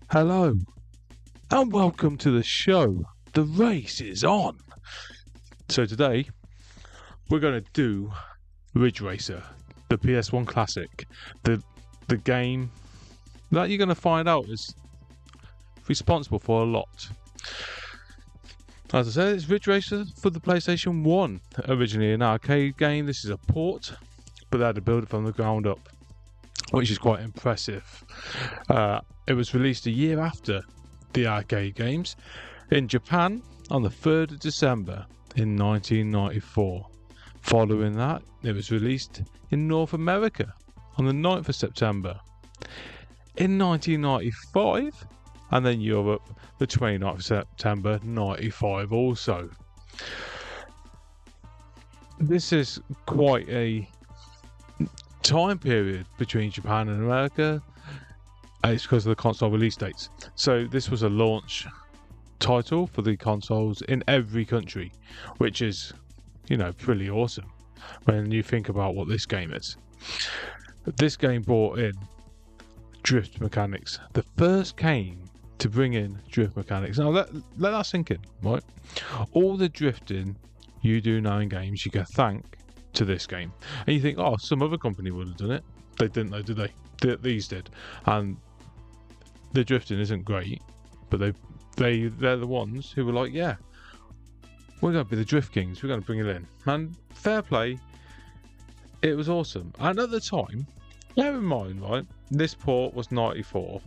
Hello, and welcome to the show. The race is on. So today, we're going to do Ridge Racer, the PS1 classic, the game that you're going to find out is responsible for a lot. As I said, it's Ridge Racer for the PlayStation 1, originally an arcade game. This is a port, but they had to build it from the ground up, which is quite impressive. It was released a year after the arcade games in Japan on the 3rd of December in 1994. Following that, it was released in North America on the 9th of September in 1995, and then Europe the 29th of September 95 also. This is quite a time period between Japan and America. It's because of the console release dates. So this was a launch title for the consoles in every country, which is, pretty awesome when you think about what this game is. This game brought in drift mechanics. The first game to bring in drift mechanics. Now let that sink in, right? All the drifting you do now in games, you can thank to this game. And you think, oh, some other company would have done it. They didn't though, did they? These did. And the drifting isn't great, but they're the ones who were like, yeah, we're going to be the drift kings, we're going to bring it in. And fair play, it was awesome. And at the time, bear in mind, right, this port was 94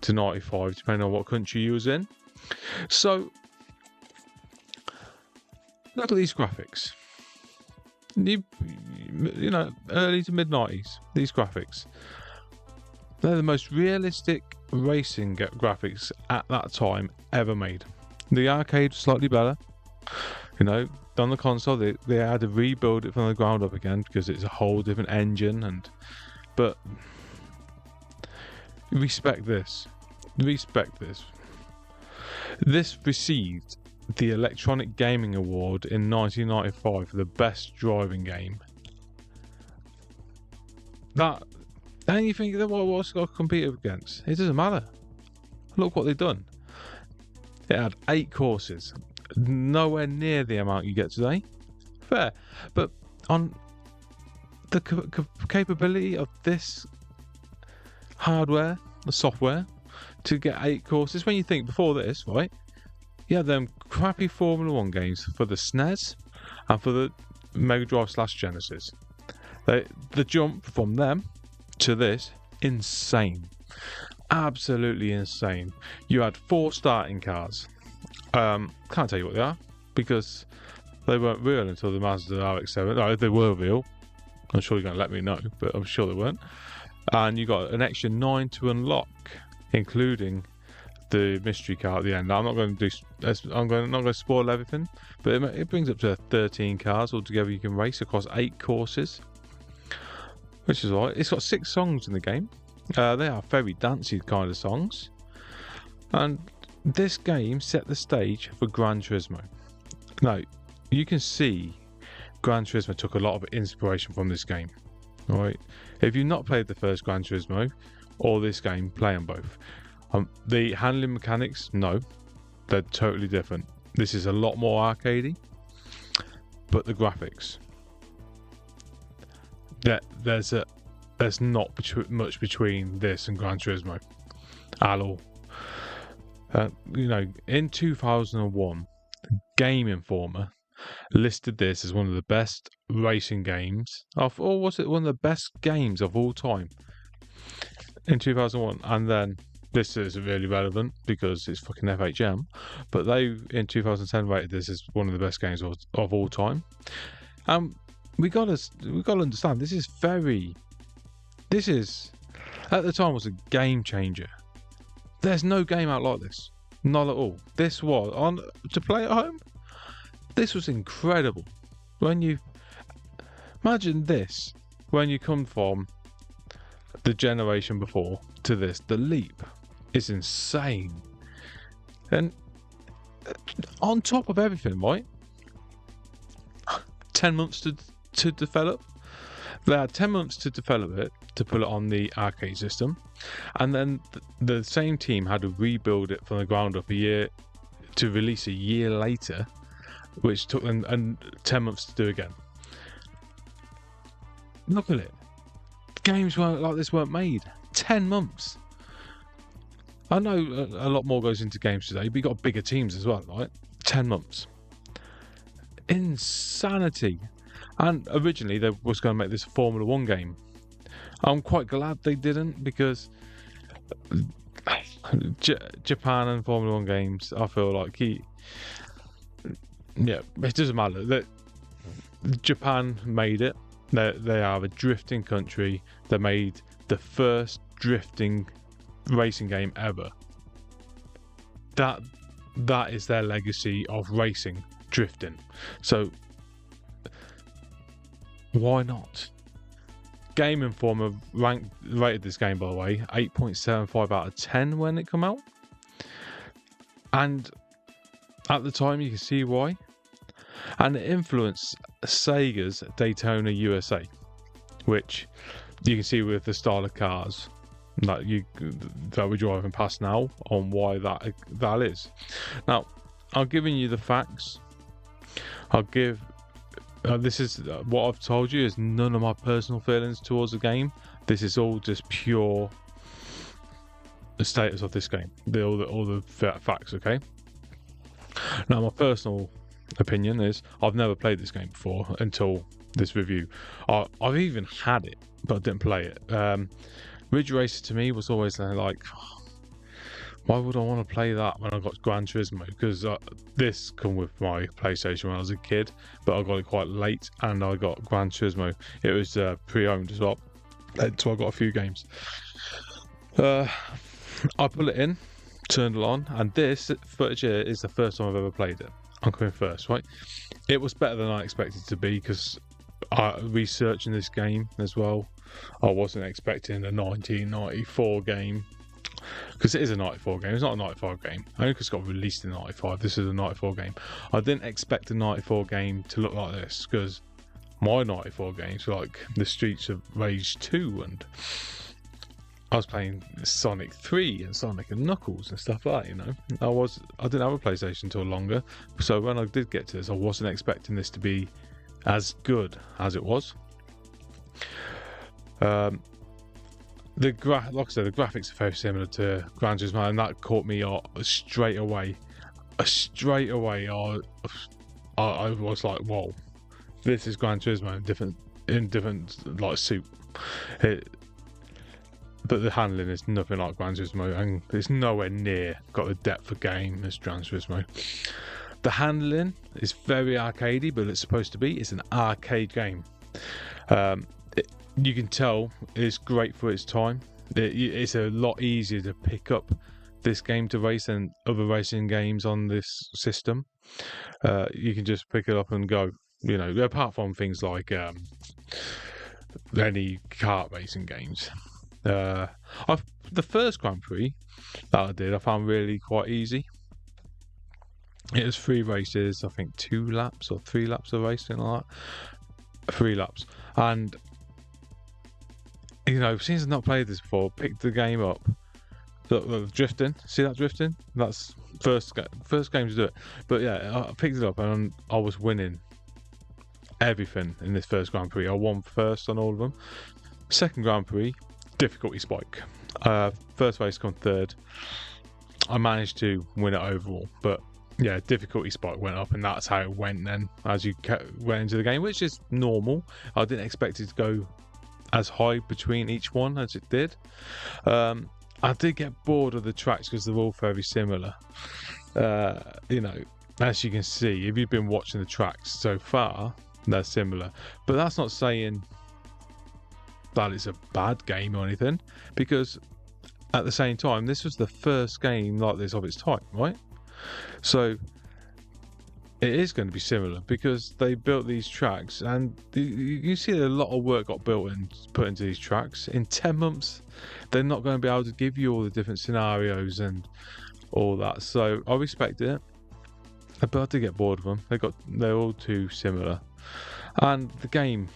to 95, depending on what country you was in. So look at these graphics. Early to mid 90s, these graphics, they're the most realistic racing graphics at that time ever made. The arcade was slightly better, on the console they had to rebuild it from the ground up again because it's a whole different engine, but respect this. This received the Electronic Gaming Award in 1995 for the best driving game. And you think, what's it got to compete against? It doesn't matter. Look what they've done. It had 8 courses. Nowhere near the amount you get today. Fair. But on the capability of this hardware, the software, to get 8 courses, when you think before this, right? You had them crappy Formula 1 games for the SNES and for the Mega Drive / Genesis. The jump from them to this, insane. Absolutely insane. You had 4 starting cars. Can't tell you what they are because they weren't real until the Mazda RX-7. No, if they were real, I'm sure you're going to let me know, but I'm sure they weren't. And you got an extra 9 to unlock, including the mystery car at the end. Now, I'm not going to spoil everything, but it brings up to 13 cars altogether you can race across 8 courses, which is alright. It's got 6 songs in the game. They are very dancey kind of songs, and this game set the stage for Gran Turismo. Now, you can see Gran Turismo took a lot of inspiration from this game. Alright, if you've not played the first Gran Turismo or this game, play them both. The handling mechanics, no, they're totally different. This is a lot more arcadey, but the graphics, there's not much between this and Gran Turismo at all. In 2001, Game Informer listed this as one of the best racing games or was it one of the best games of all time in 2001? And then this is really relevant because it's fucking FHM, but they in 2010 rated this as one of the best games of all time. We gotta understand, this is at the time was a game changer. There's no game out like this, not at all. This was to play at home. This was incredible. When you imagine this, when you come from the generation before to this, the leap is insane. And on top of everything, right? 10 months to develop. They had 10 months to develop it, to put it on the arcade system, and then the same team had to rebuild it from the ground up a year to release a year later, which took them 10 months to do again. Look at it. Games like this weren't made. 10 months. I know a lot more goes into games today, but you got bigger teams as well, right? 10 months. Insanity. And originally they was going to make this a Formula 1 game. I'm quite glad they didn't, because Japan and Formula 1 games, I feel like it doesn't matter. That Japan made it. They are a drifting country. They made the first drifting racing game ever. That is their legacy of racing, drifting. So why not? Game Informer rated this game, by the way, 8.75 out of 10 when it came out. And at the time, you can see why. And it influenced Sega's Daytona USA, which you can see with the style of cars that we're driving past now, on why that is. Now, I'm giving you the facts. I'll give... this is what I've told you is none of my personal feelings towards the game. This is all just pure the status of this game, all the facts. Okay. Now, my personal opinion is I've never played this game before until this review. I've even had it, but I didn't play it. Ridge Racer to me was always like, why would I want to play that when I got Gran Turismo? Because this come with my PlayStation when I was a kid, but I got it quite late, and I got Gran Turismo. It was pre-owned as well, so I got a few games. I put it in, turned it on, and this footage here is the first time I've ever played it. I'm coming first, right? It was better than I expected it to be, because researching this game as well, I wasn't expecting a 1994 game. Because it is a 94 game. It's not a 95 game. Only because it got released in 95. This is a 94 game. I didn't expect a 94 game to look like this, because my 94 games were like the Streets of Rage 2, and I was playing Sonic 3 and Sonic and Knuckles and stuff like that, you know. I didn't have a PlayStation until longer, so when I did get to this, I wasn't expecting this to be as good as it was. Like I said, the graphics are very similar to Gran Turismo, and that caught me straight away. I was like, whoa, this is Gran Turismo in different like suit. But the handling is nothing like Gran Turismo, and it's nowhere near got the depth of game as Gran Turismo. The handling is very arcadey, but it's supposed to be. It's an arcade game. You can tell it's great for its time. It's a lot easier to pick up this game to race than other racing games on this system. You can just pick it up and go, you know, apart from things like any kart racing games. The first Grand Prix that I did, I found really quite easy. It was 3 races, I think 2 laps or 3 laps of racing, like that. 3 laps. And you know, since I've not played this before, picked the game up. Look, drifting. See that drifting? That's first game to do it. But yeah, I picked it up and I was winning everything in this first Grand Prix. I won first on all of them. Second Grand Prix, difficulty spike. First race come third. I managed to win it overall, but yeah, difficulty spike went up, and that's how it went then as you went into the game, which is normal. I didn't expect it to go as high between each one as it did. I did get bored of the tracks because they're all very similar. You know, as you can see, if you've been watching the tracks so far, they're similar. But that's not saying that it's a bad game or anything, because at the same time, this was the first game like this of its time, right? So it is going to be similar, because they built these tracks, and you see a lot of work got put into these tracks. In 10 months, they're not going to be able to give you all the different scenarios and all that. So I respect it, but I did get bored of them. They're all too similar, and the game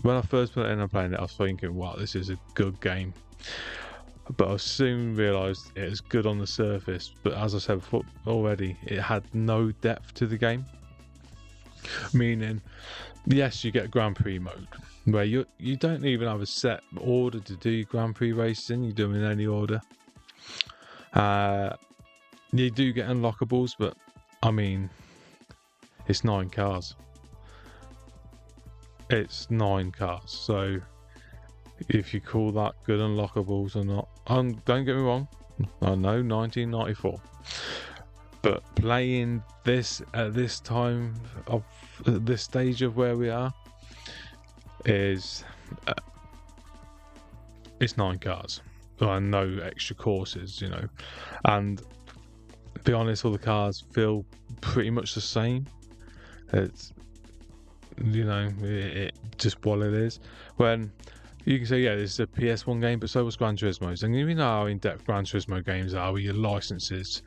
when I first put it in and playing it, I was thinking, wow, this is a good game. But I soon realised it was good on the surface, but as I said before, already, it had no depth to the game. Meaning, yes, you get Grand Prix mode, where you don't even have a set order to do your Grand Prix racing, you do them in any order. You do get unlockables, but I mean, it's 9 cars. It's 9 cars, so if you call that good unlockables or not, don't get me wrong, I know 1994, but playing this at this time of this stage of where we are is it's 9 cars and no extra courses, you know, and to be honest, all the cars feel pretty much the same. It's, you know, it just what it is. When you can say, yeah, this is a PS1 game, but so was Gran Turismo's. And you know how in-depth Gran Turismo games are with your licenses,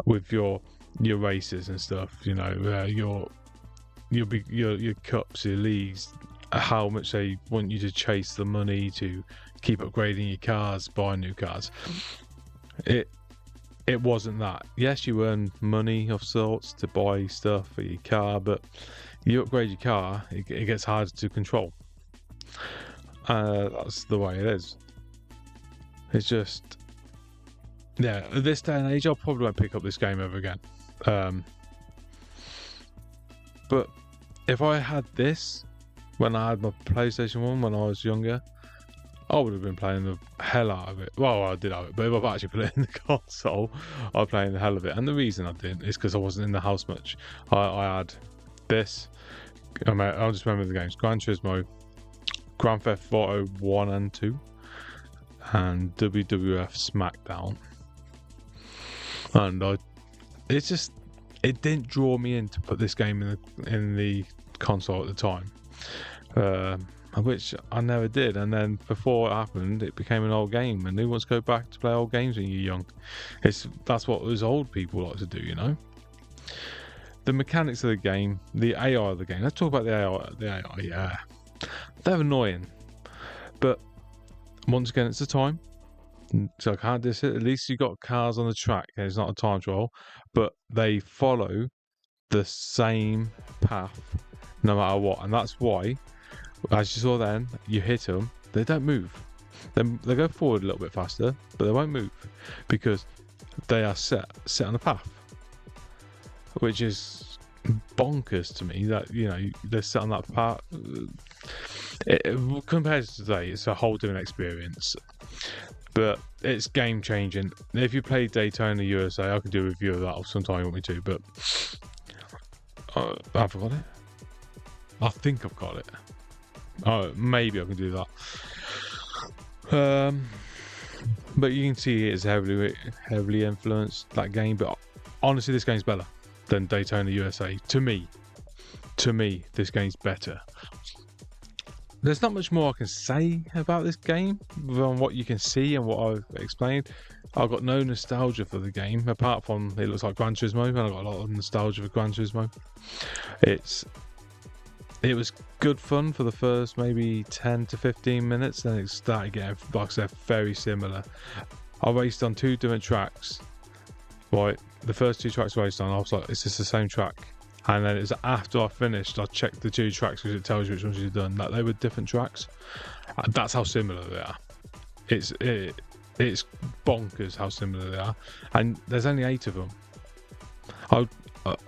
with your races and stuff. You know, your cups, your leagues, how much they want you to chase the money to keep upgrading your cars, buy new cars. It wasn't that. Yes, you earn money of sorts to buy stuff for your car, but you upgrade your car, it gets harder to control. That's the way it is. It's just, yeah, at this day and age, I probably won't pick up this game ever again. But if I had this when I had my PlayStation 1 when I was younger, I would have been playing the hell out of it. Well, I did have it, but if I've actually put it in the console, I'm playing the hell of it. And the reason I didn't is because I wasn't in the house much. I had this. I'll just remember the games: Gran Turismo, Grand Theft Auto 1 and 2, and WWF SmackDown. And it didn't draw me in to put this game in the console at the time. Which I never did, and then before it happened, it became an old game, and who wants to go back to play old games when you're young? That's what us old people like to do, you know. The mechanics of the game, the AI of the game. Let's talk about the AI. The AI, yeah, they're annoying, but once again, it's the time, so I can't diss it. At least you got cars on the track, and it's not a time trial, but they follow the same path no matter what, and that's why. As you saw then, you hit them, they don't move. They go forward a little bit faster, but they won't move because they are set on the path, which is bonkers to me. That, you know, they're set on that path. Compared to today, it's a whole different experience, but it's game changing. If you play Daytona USA, I can do a review of that sometime you want me to, but I forgot it. I think I've got it. Oh, maybe I can do that. But you can see it's heavily influenced, that game. But honestly, this game's better than Daytona USA. To me, this game's better. There's not much more I can say about this game than what you can see and what I've explained. I've got no nostalgia for the game, apart from it looks like Gran Turismo, and I've got a lot of nostalgia for Gran Turismo. It was good fun for the first maybe 10 to 15 minutes, then it started getting, like I said, very similar. I raced on 2 different tracks, right? The first 2 tracks I raced on, I was like, is this the same track? And then it's after I finished, I checked the 2 tracks because it tells you which ones you've done, that they were different tracks. That's how similar they are. It's bonkers how similar they are, and there's only 8 of them.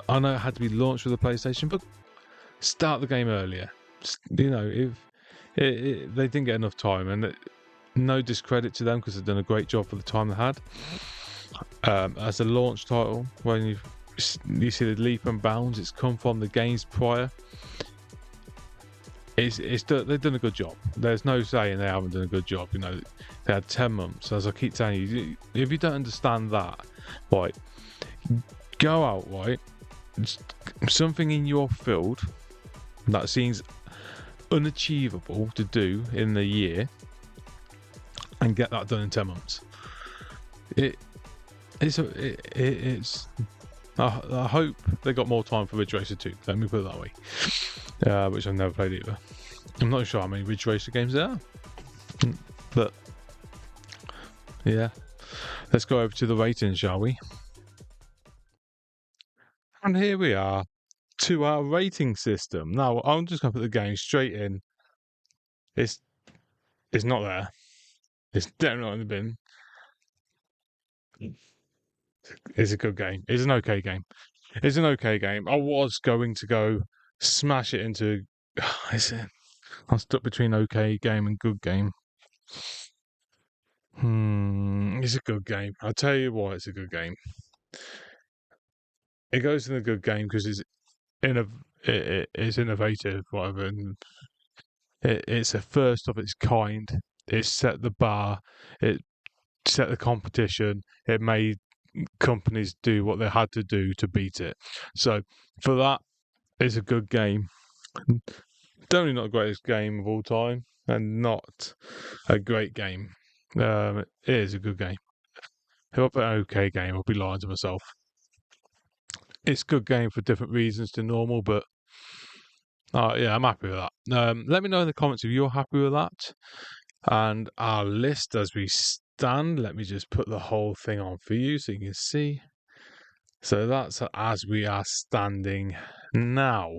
I know it had to be launched with the PlayStation, but start the game earlier. You know, if they didn't get enough time, and no discredit to them because they've done a great job for the time they had. As a launch title, when you see the leap and bounds, it's come from the games prior. They've done a good job. There's no saying they haven't done a good job. You know, they had 10 months. As I keep telling you, if you don't understand that, right, go out, right, something in your field that seems unachievable to do in the year, and get that done in 10 months. I hope they got more time for Ridge Racer 2. Let me put it that way. Which I've never played either. I'm not sure how many Ridge Racer games there are, but yeah. Let's go over to the ratings, shall we? And here we are to our rating system. Now, I'm just going to put the game straight in. It's not there. It's definitely not in the bin. It's a good game. It's an okay game. It's an okay game. I was going to go smash it into. I'm stuck between okay game and good game. It's a good game. I'll tell you why it's a good game. It goes in a good game because it's innovative, whatever. And it's a first of its kind. It set the bar. It set the competition. It made companies do what they had to do to beat it. So for that, it's a good game. Definitely not the greatest game of all time, and not a great game. It is a good game. If I put an okay game, I'll be lying to myself. It's a good game for different reasons to normal, but yeah, I'm happy with that. Let me know in the comments if you're happy with that. And our list as we stand, let me just put the whole thing on for you so you can see. So that's as we are standing now.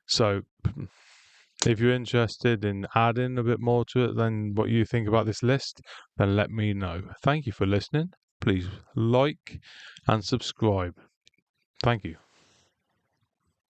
So if you're interested in adding a bit more to it than what you think about this list, then let me know. Thank you for listening. Please like and subscribe. Thank you.